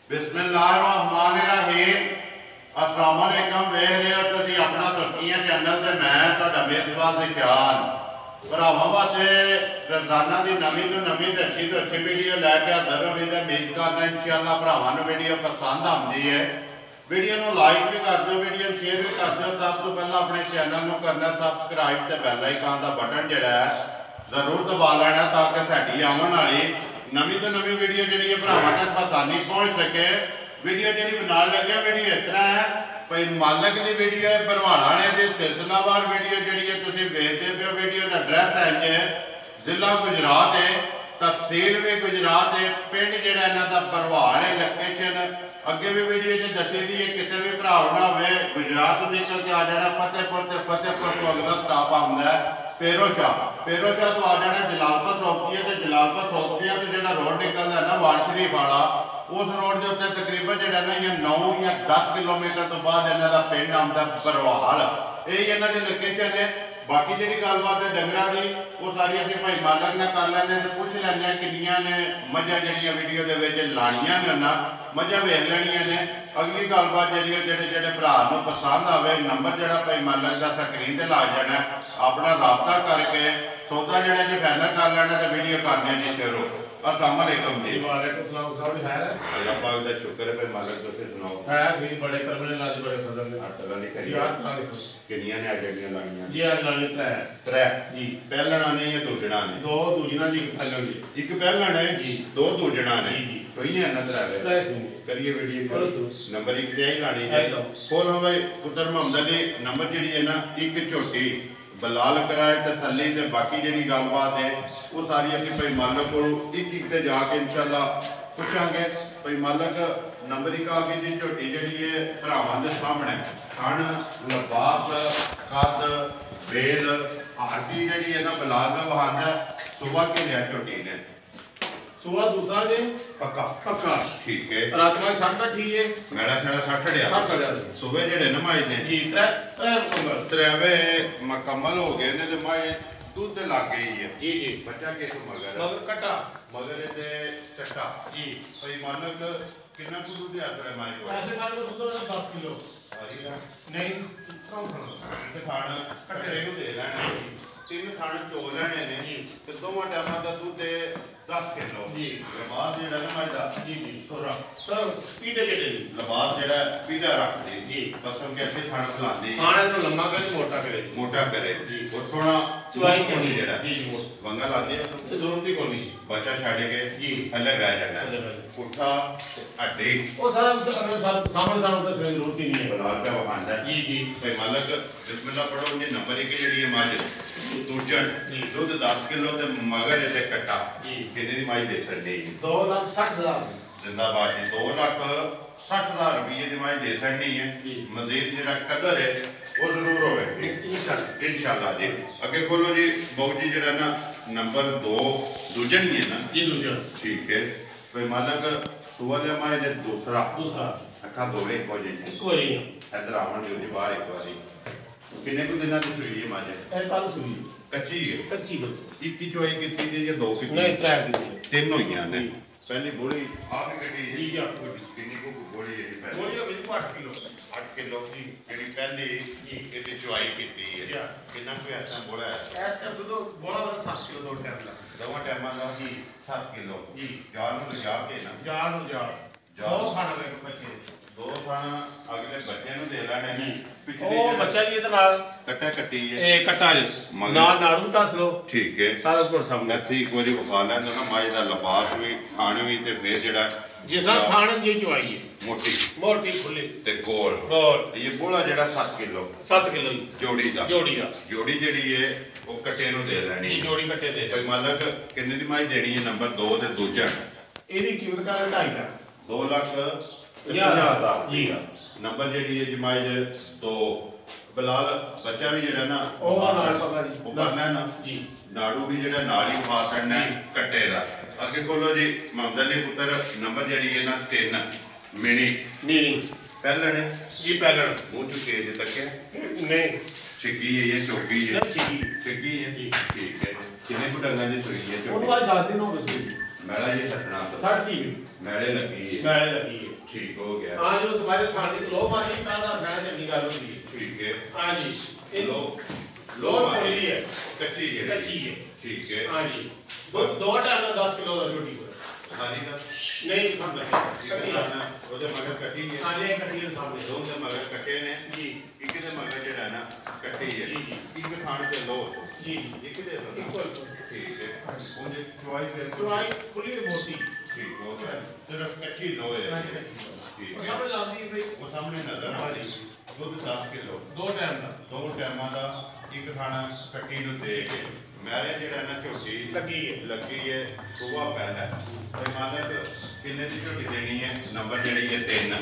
बिस्मिल्लाहिर्रहमानिर्रहीम। अस्सलाम वालेकुम। वेख रहे हो तुसीं अपना सुर्खियां चैनल ते मैं तुहाडा मेजबान निशान भरावां वास्ते रोजाना की नवीं तो अच्छी वीडियो लैके हाज़र होगी। उम्मीद करना इंशाअल्लाह भरावां नूं वीडियो पसंद आती है। वीडियो को लाइक भी कर दो, वीडियो शेयर भी कर दो। सब तो पहला अपने चैनल को करना सबसक्राइब तो बैल आइकन का बटन जोड़ा है जरूर दबा लेना ताकि साड़ी आने वाली नवीं तो नवीं वीडियो जी भरावां तक आसानी पहुँच सके। वीडियो जी बना लगे वीडियो इस तरह है भाई मालक की वीडियो है भरवाना ने जी सिलसिलावार वीडियो जी तुम वेचते पे हो। वीडियो का एड्रैस है जी जिला गुजरात है, तहसील भी गुजरात है, पिंड जोड़ा इन्हों का भरवाल है। लोकेशन अगे भी वीडियो से दसी दी है। किसी भी भरा ना हो गुजरात निकल के आ जाना फतेहपुर से, फतेहपुर तो अगला स्टाप आता है पेरोशाह तो आ जाना जलालपुर सौकी है। तो जलालपुर सौकिया तो जो रोड निकलता है ना वाल शरीफ वाला, उस रोड के उत्ते तकरीबन जो ना या 9 या 10 किलोमीटर तो बाद इन्हों का पिंड आता भरवाल। यही इन्हों की लोकेशन है। बाकी जी गलबात है डंगर की वो सारी असं भाई मालक ने कर लें तो पूछ लेंगे किनिया ने मझा जी वीडियो के लानिया ने ना मझा वेख लैनिया ने। अगली गलबात जी जोड़े भरा पसंद आए नंबर जोड़ा भाई मालक का स्क्रीन पर ला जाना अपना रबता करके सौदा जोड़ा जी फाइनल कर लेना तो वीडियो करने जी शुरू। अस्सलाम वालेकुम जी। वालेकुम सलाम साहब है अल्लाह पाक दा शुक्र है भाई मालक तुसीं सुनाओ। है भी बड़े करम ने लाज बड़े फजल ने हर तरह दी खरी यार तरह देखो किनिया ने आ जड़ियां लानियां जी आज लाने त्रै जी पहलना ने या दूजणा ने दो दूजना जी पहलन जी एक पहलना ने जी दो दूजणा ने जी सोई है ना त्रै सुन करिए वीडियो करो नंबर 1 ते आई लानी है। खोल हम भाई पुत्र मोहम्मद अली नंबर जी है ना एक झोटी बलाल कराए तसली से बाकी जी गलबात है वो सारी अभी भाई मालक को एक से जाके इंशाल्लाह पूछांगे। भाई मालक नंबर 1 आ गई जी झोटी जी है भरावां दे सामने खण लिबास कद बेल आरती जी है ना बलाल का वहां सुबह के लिया झोटी ने सुबह दूसरा जे पक्का ठीक है। रात में 60 ठीक है मेरा छड़ा 60 सुबह जेडे नमाज ने जी त्रै त्रेवे मुकम्मल हो गए ने ते माए दूध लग गई है जी बच्चा किस मगर कटा मगर ते चट्टा जी भाई मालक कितना को दूध आता है माए को ऐसे खाने को दूध 10 किलो नहीं कम ते खाना कटे को दे लेना 3 खाने चो लेने ने ते दोवां टाइमां दा दूध 10 किलो जी। लिबास जेड़ा ना माए दा जी सर पीटे जेडे लिबास जेड़ा पीटा रख दे जी कसम के अच्छे खाना खिलांदी खाने तो लंबा करे मोटा करे जी और सोना चुवाई कोनी जेड़ा जी वंगा लांदी ते जरूरत ही कोनी बच्चा छाड़ के जी थल्ले बैठ जाना पुट्ठा हड्डी वो सारा सामान सामान तो फिर जरूरत ही नहीं है बलाल पे वहांदा जी भाई मालक बिस्मिल्लाह पढ़ो जी नंबर 1 जेडी है मज दूजन दूध 10 किलो ते मगर ते कट्टा किने दी माई दे छड़ी 2,60,000 जिंदाबाद जी 2,60,000 रुपये दी माई दे छड़ी है। मजीद जेड़ा कदर है वो जरूर होवे इंशाल्लाह जी। अगे खोलो जी बहु जी जेड़ा ना नंबर 2 दूजन ही है ना जी दूजन ठीक है। भाई मालक सुवल माई ने दूसरा अखा दोवे को जी इधर आवन जो जी बाहर एक बारी किने को दिना दी सुई है माजे ए कल सुई कच्ची है कच्ची एक की चोई कितनी दी या दो की नहीं त्रै की तीन होइयां ने पहली बोली आख गड्डी जी जी किनी को बोली है पहले बोलियो भी 8 किलो 8 किलो की जेडी पहली इहदी चोई कीती है कितना कोई ऐसा बोला है ए कर दो बोला 7 किलो दो टाइम ला दोवां टाइमां दा जी 7 किलो जी जान नु जा के ना जान दो खाना में बच्चे दो खाना अगले बच्चे नु दे लेने ने पिछले ओ बच्चा जी इधर नाल कट्टा कट्टी है ए कट्टा जी नाल नाड़ू दस लो ठीक है सारा कुछ सामने इत्थे एक बारी विखा लैंदे ना माई दा लिबास भी खान भी ते फिर जेड़ा जिसरा खान जी चवाई है मोटी खुली ते गोल ये बोला जेड़ा 7 किलो जोड़ी जोड़ी जेड़ी है वो कट्टे नु दे लेनी जोड़ी कट्टे दे भाई मालक किन्ने दी माई देनी है नंबर 2 ते दूजा एदी कीमत का 2.5 लाख 2 लाख 50,000 जी नंबर जेडी है जमाई 2 बलाल बच्चा भी जेड़ा ना ओ नाल पकड़ा जी पकड़ना ना जी नाड़ू भी जेड़ा नाल ही खा करना कट्टे दा। अगे खोलो जी मोहम्मद अली पुत्र नंबर जेडी है ना 3 मिनी पहलने जी पहलन मुंह चुके जे तक नहीं छिकी है ये चौकी है छिकी है जी ठीक है। किने को डंगा दी सुई है उन वाली 10 दिन हो गए मैला जी सटना तो 60 ਦੀ मैले लगी है ਮੈਲੇ ਲੱਗੀ ਹੈ ठीक हो गया ਹਾਂ ਜੋ ਤੁਹਾਡੇ ਥਾਂ ਦੀ ਲੋ ਮਾਰੀ ਤਾਂ ਦਾ ਮੈਂ ਚੰਗੀ ਗੱਲ ਹੁੰਦੀ ਹੈ ठीक है ਹਾਂ ਜੀ ਇਹ लो ਲੋ ਪੋਲੀ ਹੈ कच्ची है ਕੱਚੀ ਹੈ ठीक है ਹਾਂ ਜੀ ਦੋ ਟਾਈਮ ਦਾ 10 ਕਿਲੋ ਦਾ ਝੋਟੀ ਹੋਇਆ सारी का ਨਹੀਂ ਖੰਡ ਕੱਟੀ ਉਹਦੇ ਮਗਰ ਕੱਟੀ ਹੈ ਸਾਰੇ ਕੱਟੀ ਦੇ ਸਾਹਮਣੇ ਦੋ ਦੇ ਮਗਰ ਕੱਟੇ ਨੇ ਜੀ ਇੱਕ ਦੇ ਮਗਰ ਜਿਹੜਾ ਨਾ ਕੱਟੀ ਹੈ ਜੀ ਜੀ ਇੱਕ ਖਾਣ ਤੇ ਲੋ ਜੀ ਇੱਕ ਦੇ ਲੋ ਇੱਕੋ ਠੀਕ ਹੈ ਉਹਦੇ ਚੁਆਈ ਬਿਲਕੁਲ ਚੁਆਈ ਖੁੱਲੀ ਤੇ ਮੋਟੀ ਠੀਕ ਹੋ ਗਿਆ ਸਿਰਫ ਕੱਚੀ ਲੋ ਹੈ ਠੀਕ ਹੈ ਸਮਝ ਆਉਂਦੀ ਹੈ ਉਹ ਸਾਹਮਣੇ ਨਜ਼ਰ ਆ ਰਹੀ ਦੁੱਧ 10 ਕਿਲੋ ਦੋ ਟਾਈਮ ਦਾ ਦੋ ਟਾਈਮਾਂ ਦਾ ਇੱਕ ਖਾਣਾ ਕੱਟੀ ਨੂੰ ਦੇ ਕੇ ਮੈਲੇ ਜਿਹੜਾ ਨਾ ਝੋਟੀ ਲੱਗੀ ਹੈ ਸੁਬਾ ਪੈਦਾ ਤੇ ਮਾਲਕ ਕਿੰਨੇ ਦੀ ਝੋਟੀ ਦੇਣੀ ਹੈ ਨੰਬਰ ਜਿਹੜੀ ਹੈ 3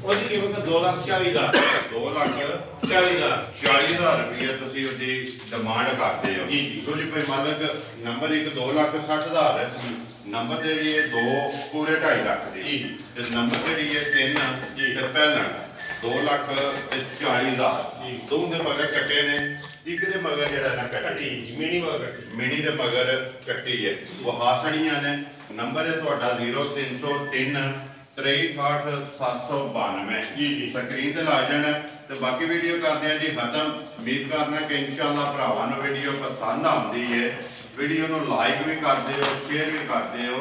ਉਹਦੀ ਕੀਮਤ 2,40,000 2,40,000 ਰੁਪਏ ਤੁਸੀਂ ਉਹਦੀ ਡਿਮਾਂਡ ਕਰਦੇ ਹੋ ਜੀ ਜੀ ਤੁਸੀਂ ਕੋਈ ਮਾਲਕ ਨੰਬਰ 1 2,60,000 ਹੈ ਨੰਬਰ ਜਿਹੜੀ ਹੈ 2 ਪੂਰੇ 2.5 ਲੱਖ ਦੀ ਜੀ ਤੇ ਨੰਬਰ ਜਿਹੜੀ ਹੈ 3 ਜੀ ਤੇ ਪਹਿਲਾਂ 2,40,000 ਜੀ ਦੋ ਦੇ ਮਗਰ ਕੱਟੇ ਨੇ ਇੱਕ ਦੇ ਮਗਰ ਜਿਹੜਾ ਨਾ ਕੱਟੀ ਮਿਨੀ ਮਗਰ ਕੱਟੀ ਮਿਨੀ ਦੇ ਮਗਰ ਕੱਟੀ ਹੈ ਉਹ ਹਾਸੜੀਆਂ ਨੇ ਨੰਬਰ ਹੈ ਤੁਹਾਡਾ 0303 636792 ਜੀ ਜੀ ਸਕਰੀਨ ਤੇ ਲਾ ਜਾਣਾ ਤੇ ਬਾਕੀ ਵੀਡੀਓ ਕਰਦੇ ਆ ਜੀ ਖਤਮ ਉਮੀਦ ਕਰਨਾ ਕਿ ਇਨਸ਼ਾਅੱਲਾ ਭਰਾਵਾਂ ਨੂੰ ਵੀਡੀਓ ਪਸੰਦ ਆਉਂਦੀ ਹੈ ਵੀਡੀਓ ਨੂੰ ਲਾਈਕ ਵੀ ਕਰਦੇ ਹੋ ਸ਼ੇਅਰ ਵੀ ਕਰਦੇ ਹੋ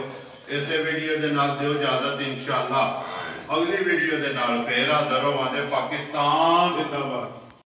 ਇਸੇ ਵੀਡੀਓ ਦੇ ਨਾਲ ਦਿਓ ਇਜਾਜ਼ਤ ਇਨਸ਼ਾਅੱਲਾ ਅਗਲੀ ਵੀਡੀਓ ਦੇ ਨਾਲ ਫੇਰ ਹਾਜ਼ਰ ਹੋਵਾਂਗੇ ਪਾਕਿਸਤਾਨ ਜ਼ਿੰਦਾਬਾਦ